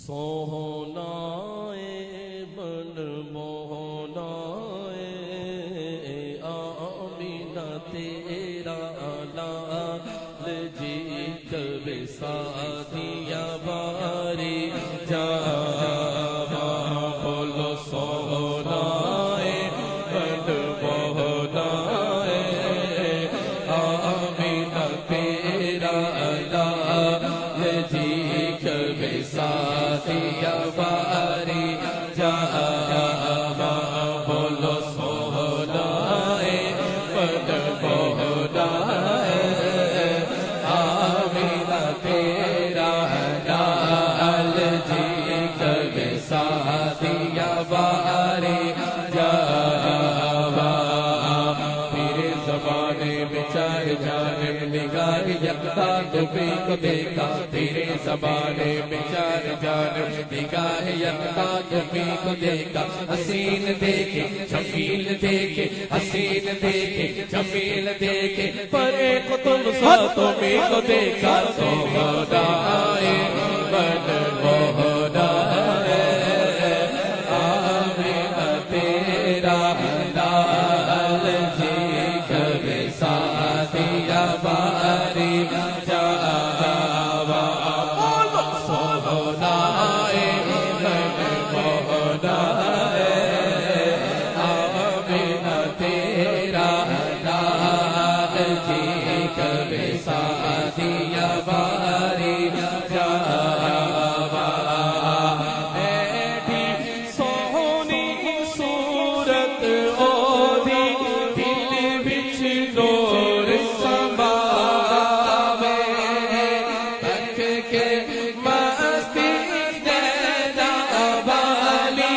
سونا بن مونا آمینہ تیرا لال جی کب سادیا باری جاوا بولو سونا بن مونا آمینہ تیرا لال جی کب سادیا باری جاوا بولو سونا بن مونا آمینہ تیرا لال جی کب سادیا باری جاوا تیرے زمانے میں چار جانب نگاہ یکتا تمہیں کو دیکھا تیرے زمانے میں چار جانب نگاہ یکتا تمہیں کو دیکھا حسین دیکھے جمیل دیکھے حسین دیکھے جمیل دیکھے پر ایک تم سا تمہیں کو دیکھا سونا بن مونا آمینہ تیرا لال جی کب سادیا باری جاوا سونا بن مونا آمینہ تیرا لال جی کب سادیا باری جاوا ایڈی سونی صورت اوری دل وچ نور سماوے تک کے مستی نینا والی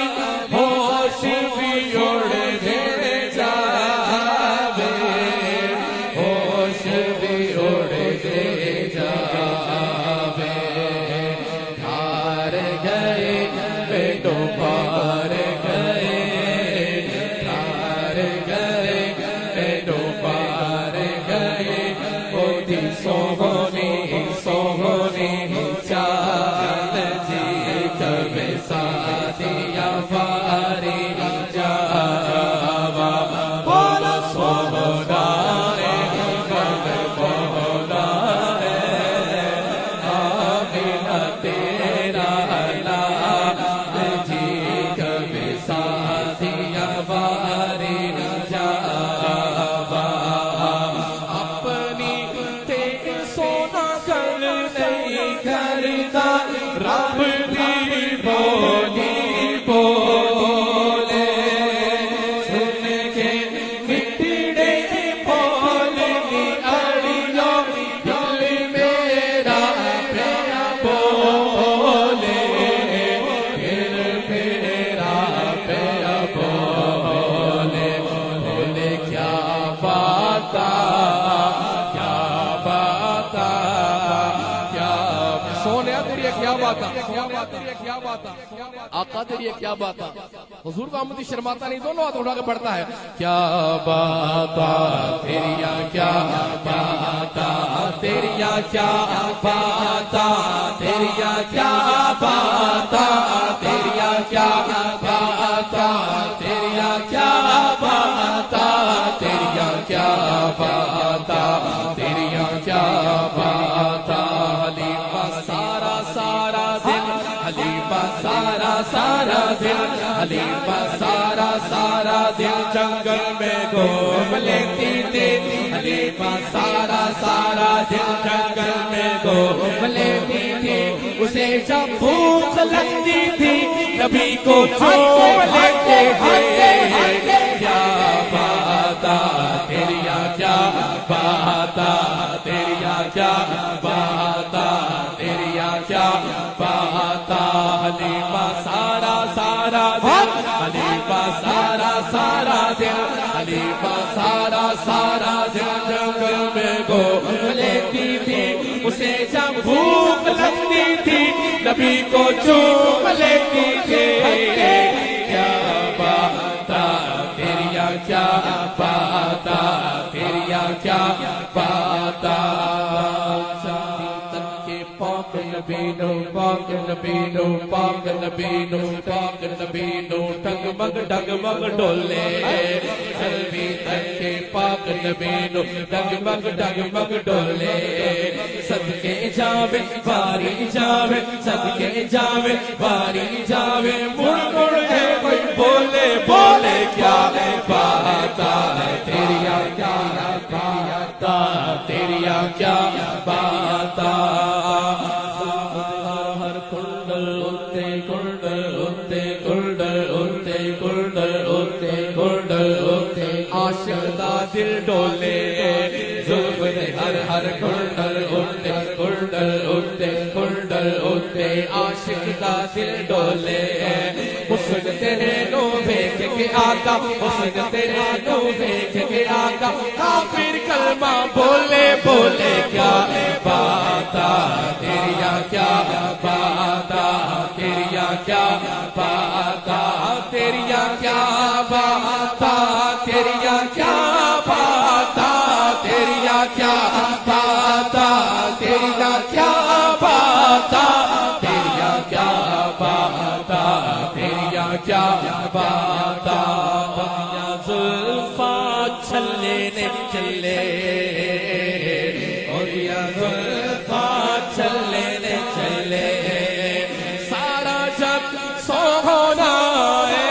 ہوش بھی اڑ دے جاوے ہوش بھی اڑ دے جاوے ہار گئے بیٹو پار گئے ہار گئے بیٹو پار گئے اوٹی سوہنی سوہنی چال جی کب سادیا باری جاوا بولا سونا بن مونا آمینہ تیرا لال جی کب سادیا باری جاوا اپنی تیرے سونا کر نہیں کرتا رب دی بولی بولے سن کے مٹڑے بولنی اڑیوں دل میرا پیا بولے پھر میرا پیا بولے بولے کیا باتا کیا باتا کیا سونے تیری کیا باتا کیا باتا آقا تیری کیا باتا حضور کا آمدی شرماتا نہیں دونوں ہاتھ اٹھا کے پڑھتا ہے کیا باتا تیری کیا باتا تیری کیا باتا تیری کیا باتا تیری کیا باتا تیری کیا باتا تیری کیا باتا تیری کیا باتا حلیمہ سارا سارا دن حلیمہ سارا سارا دن حلیمہ سارا سارا دن جنگل میں گھوم لیتی تھی حلیمہ سارا سارا دن جنگل میں گھوم لیتی تھی اسے جب بھوک لگتی تھی نبی کو چوم لیتے تھے کیا باتا تیری کیا باتا تیری کیا باتا تیری کیا باتا حلیمہ سارا سارا دن حلیمہ سارا سارا دن حلیمہ سارا سارا دن جنگل میں گھوم لیتی تھی اسے جب بھوک لگتی تھی نبی کو چوم لیتی تھی کیا باتا تیری کیا باتا تیری کیا باتا نبی نو پاک نبی نو پاک نبی نو پاک نبی نو ڈگمگ ڈولے قلبی تکے پاک نبی نو ڈگمگ ڈولے صدقے جاوے باری جاوے صدقے جاوے باری جاوے مڑ کے کوئی بولے بولے کیا بات تیری کیا بات تیری کیا بات ہر کنڈل اتے کنڈل اتے کنڈل اتے کنڈل اتے کنڈل اتے عاشق دا دل ڈولے زلف دے ہر کنڈل اتے کنڈل اتے کنڈل اتے عاشق دا دل ڈولے حسن تیرے نو ویکھ کے آقا حسن تیرے نو ویکھ کے آقا کافر کلمہ بولے بولے کیا بات تیری کیا بات تیری کیا بات تیری کیا بات تیری کیا بات تیری کیا بات تیری کیا بات تیری کیا بات تیری کیا بات زلفا چھلے نے چلے اور یا زلفا چھلے نے چلے سارا جگ سونا ہے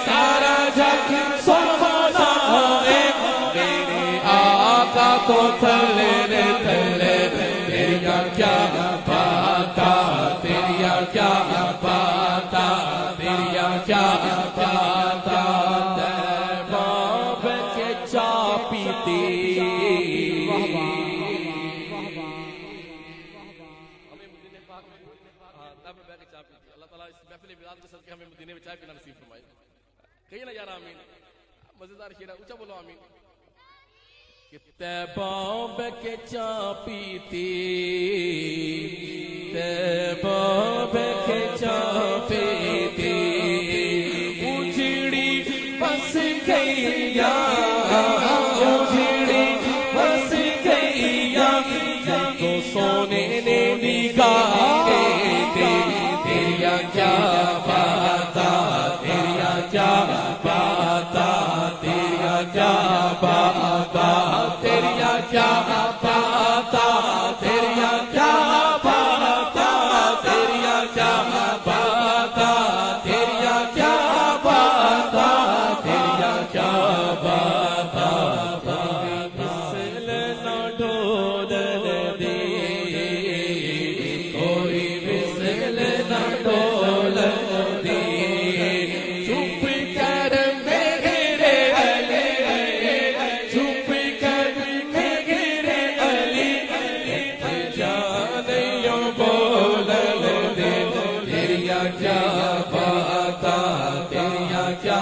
سارا جگ سونا ہے میرے آقا کو تھلے نے تھلے تیری کیا بات تیری کیا بات تیری کیا بات باب کے چا پیتی اللہ تعالیٰ اس محفل میلاد کے صدقے ہمیں مدینے میں چائے پینا نصیب فرمائے کہیے نا یار آمین مزیدار شعر ہے اونچا بولو آمین کہ باب کے چا پیتی باب کے چا پیتی اجڑی بس گئی اجڑی بس گئی تو سونے نے نگاہ تیری کیا بات تیری کیا بات تیری کیا بات تیری کیا بات تیری کیا بات تیری کیا بات تیری کیا بات تیری کیا بات مثل نہ ڈولن دی کوئی مثل نہ ڈولن دی چپ کر میرے علی چپ کر میرے علی جانیوں بولن دے تیری کیا بات تیری کیا